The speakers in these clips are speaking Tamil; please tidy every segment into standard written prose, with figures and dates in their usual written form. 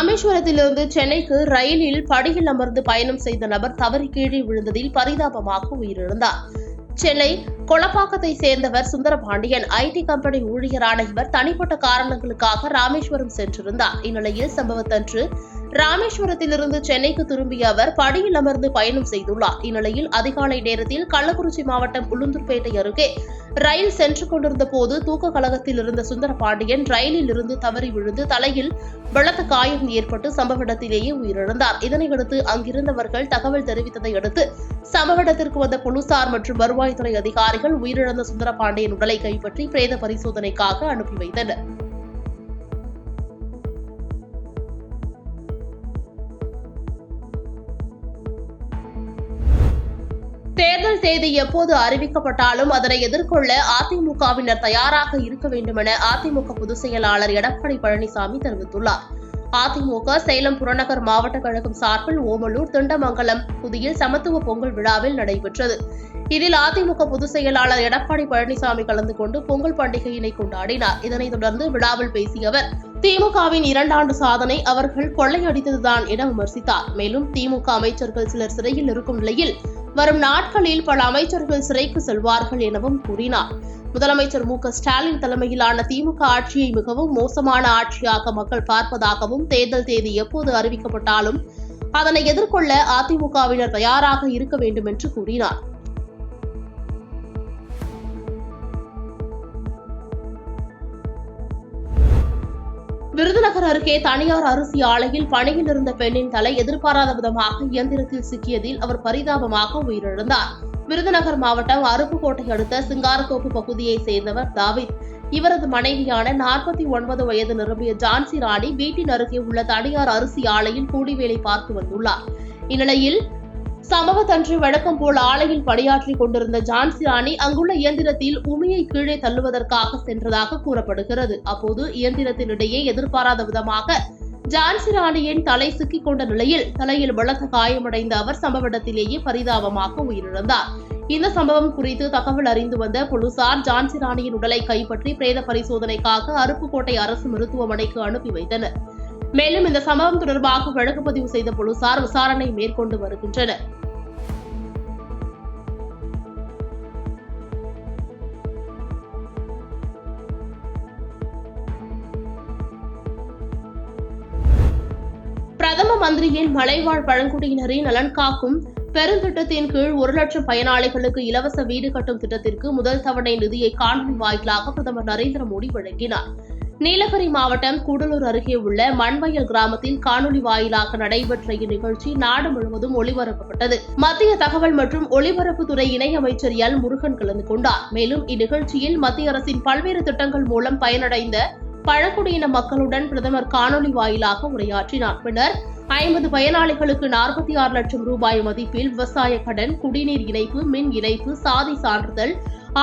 ராமேஸ்வரத்திலிருந்து சென்னைக்கு ரயிலில் படியில் அமர்ந்து பயணம் செய்த நபர் தவறி கீழே விழுந்ததில் பரிதாபமாக உயிரிழந்தார். சென்னை கொளப்பாக்கத்தை சேர்ந்தவர் சுந்தரபாண்டியன். ஐடி கம்பெனி ஊழியரான இவர் தனிப்பட்ட காரணங்களுக்காக ராமேஸ்வரம் சென்றிருந்தார். இந்நிலையில் சம்பவத்தன்று ராமேஸ்வரத்திலிருந்து சென்னைக்கு திரும்பிய அவர் படியில் அமர்ந்து பயணம் செய்துள்ளார். இந்நிலையில் அதிகாலை நேரத்தில் கள்ளக்குறிச்சி மாவட்டம் உளுந்தூர்பேட்டை அருகே ரயில் சென்று கொண்டிருந்த போது தூக்க கலகத்தில் இருந்த சுந்தரபாண்டியன் ரயிலில் இருந்து தவறி விழுந்து தலையில் பலத்த காயம் ஏற்பட்டு சம்பவ இடத்திலேயே உயிரிழந்தார். இதனையடுத்து அங்கிருந்தவர்கள் தகவல் தெரிவித்ததை அடுத்து சம்பவ இடத்திற்கு வந்த போலீசார் மற்றும் வருவாய்த்துறை அதிகாரிகள் உயிரிழந்த சுந்தரபாண்டியன் உடலை கைப்பற்றி பிரேத பரிசோதனைக்காக அனுப்பி வைத்தனர். தேர்தல் தேதி எப்போது அறிவிக்கப்பட்டாலும் அதனை எதிர்கொள்ள அதிமுகவினர் தயாராக இருக்க வேண்டும் என அதிமுக பொதுச் செயலாளர் எடப்பாடி பழனிசாமி தெரிவித்துள்ளார். அதிமுக சேலம் புறநகர் மாவட்ட கழகம் சார்பில் ஓமலூர் திண்டமங்கலம் புதியில் சமத்துவ பொங்கல் விழாவில் நடைபெற்றது. இதில் அதிமுக பொதுச் செயலாளர் எடப்பாடி பழனிசாமி கலந்து கொண்டு பொங்கல் பண்டிகையினை கொண்டாடினார். இதனைத் தொடர்ந்து விழாவில் பேசிய அவர் திமுகவின் 2 ஆண்டு சாதனை அவர்கள் கொள்ளையடித்ததுதான் என விமர்சித்தார். மேலும் திமுக அமைச்சர்கள் சிலர் சிறையில் இருக்கும் நிலையில் வரும் நாட்களில் பல அமைச்சர்கள் சிறைக்கு செல்வார்கள் எனவும் கூறினார். முதலமைச்சர் மு.க.ஸ்டாலின் தலைமையிலான திமுக ஆட்சியை மிகவும் மோசமான ஆட்சியாக மக்கள் பார்ப்பதாகவும் தேர்தல் தேதி எப்போது அறிவிக்கப்பட்டாலும் அதனை எதிர்கொள்ள அதிமுகவினர் தயாராக இருக்க வேண்டும் என்று கூறினார். விருதுநகர் அருகே தனியார் அரிசி ஆலையில் பணியில் இருந்த பெண்ணின் தலை எதிர்பாராத விதமாக இயந்திரத்தில் சிக்கியதில் அவர் பரிதாபமாக உயிரிழந்தார். விருதுநகர் மாவட்டம் அருப்புக்கோட்டை அடுத்த சிங்காரத்தோப்பு பகுதியைச் சேர்ந்தவர் தாவித். இவரது மனைவியான 49 வயது நிரம்பிய ஜான்சி ராணி வீட்டின் அருகே உள்ள தனியார் அரிசி ஆலையில் கூலி வேலை பார்த்து வந்துள்ளார். இந்நிலையில் சம்பவத்தன்று வழக்கம் போல் ஆலையில் பணியாற்றிக் கொண்டிருந்த ஜான்சி ராணி அங்குள்ள இயந்திரத்தில் உமியை கீழே தள்ளுவதற்காக சென்றதாக கூறப்படுகிறது. அப்போது இயந்திரத்தினிடையே எதிர்பாராத விதமாக ஜான்சி ராணியின் தலை சிக்கிக் கொண்ட நிலையில் தலையில் பலத்த காயமடைந்த அவர் சம்பவ இடத்திலேயே பரிதாபமாக உயிரிழந்தார். இந்த சம்பவம் குறித்து தகவல் அறிந்து வந்த போலீசார் ஜான்சி ராணியின் உடலை கைப்பற்றி பிரேத பரிசோதனைக்காக அருப்புக்கோட்டை அரசு மருத்துவமனைக்கு அனுப்பி வைத்தனர். மேலும் இந்த சம்பவம் தொடர்பாக வழக்கு பதிவு செய்த போலீசார் விசாரணை மேற்கொண்டு வருகின்றனர். பிரதம மந்திரியின் மலைவாழ் பழங்குடியினரின் நலன் காக்கும் பெருந்திட்டத்தின் கீழ் 1 லட்சம் பயனாளிகளுக்கு இலவச வீடு கட்டும் திட்டத்திற்கு முதல் தவணை நிதியை காணொலி வாயிலாக பிரதமர் நரேந்திர மோடி வழங்கினார். நீலகிரி மாவட்டம் கூடலூர் அருகே உள்ள மண்வயல் கிராமத்தில் காணொலி வாயிலாக நடைபெற்ற இந்நிகழ்ச்சி நாடு முழுவதும் ஒளிபரப்பப்பட்டது. மத்திய தகவல் மற்றும் ஒலிபரப்புத்துறை இணையமைச்சர் எல் முருகன் கலந்து கொண்டார். மேலும் இந்நிகழ்ச்சியில் மத்திய அரசின் பல்வேறு திட்டங்கள் மூலம் பயனடைந்த பழங்குடியின மக்களுடன் பிரதமர் காணொலி வாயிலாக உரையாற்றினார். பின்னர் 50 பயனாளிகளுக்கு 46 லட்சம் ரூபாய் மதிப்பில் விவசாய கடன், குடிநீர் இணைப்பு, மின் இணைப்பு, சாதி சான்றிதழ்,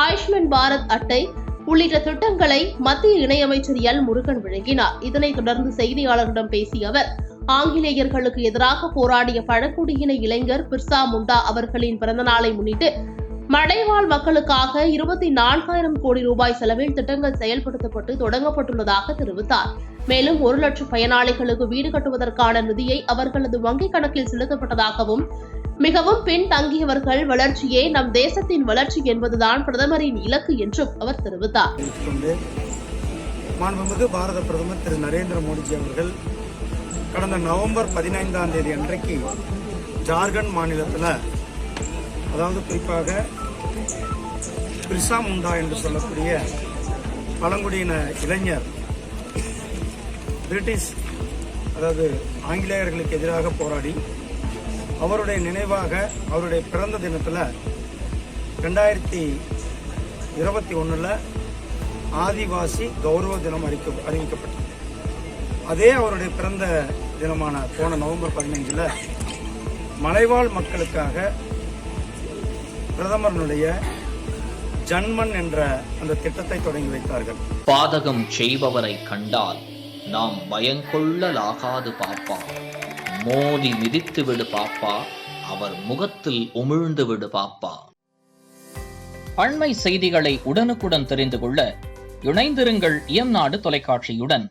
ஆயுஷ்மான் பாரத் அட்டை உள்ளிட்ட திட்டங்களை மத்திய இணையமைச்சர் எல் முருகன் வழங்கினார். இதனைத் தொடர்ந்து செய்தியாளர்களிடம் பேசிய அவர் ஆங்கிலேயர்களுக்கு எதிராக போராடிய பழங்குடியின இளைஞர் பிர்சா முண்டா அவர்களின் பிறந்தநாளை முன்னிட்டு மலைவாழ் மக்களுக்காக 24,000 கோடி ரூபாய் செலவில் திட்டங்கள் செயல்படுத்தப்பட்டு தொடங்கப்பட்டுள்ளதாக தெரிவித்தார். மேலும் 1 லட்சம் பயனாளிகளுக்கு வீடு கட்டுவதற்கான நிதியை அவர்களது வங்கிக் கணக்கில் செலுத்தப்பட்டதாகவும் மிகவும் பின்தங்கியவர்கள் வளர்ச்சியே நம் தேசத்தின் வளர்ச்சி என்பதுதான் பிரதமரின் இலக்கு என்றும் அவர் தெரிவித்தார். மாண்புமிகு பாரத பிரதமர் திரு நரேந்திர மோடிஜி அவர்கள் கடந்த நவம்பர் 15ஆம் தேதி அன்றைக்கு ஜார்க்கண்ட் மாநிலத்தில், அதாவது குறிப்பாக பிர்சா முண்டா என்று சொல்லக்கூடிய பழங்குடியின இளைஞர் பிரிட்டிஷ், அதாவது ஆங்கிலேயர்களுக்கு எதிராக போராடி அவருடைய நினைவாக அவருடைய பிறந்த தினத்தில் 2021 ஆதிவாசி கௌரவ தினம் அறிவிக்கப்பட்டது. அதே அவருடைய பிறந்த தினமான போன நவம்பர் 15 மலைவாழ் மக்களுக்காக பிரதமருடைய ஜன்மன் என்ற அந்த திட்டத்தை தொடங்கி வைத்தார்கள். பாதகம் செய்பவரை கண்டால் நாம் பயங்கொள்ளலாகாது பாப்பா, மோதி மிதித்து விடு பாப்பா, அவர் முகத்தில் உமிழ்ந்து விடு பாப்பா. அண்மை செய்திகளை உடனுக்குடன் தெரிந்து கொள்ள இணைந்திருங்கள் இயம்நாடு தொலைக்காட்சியுடன்.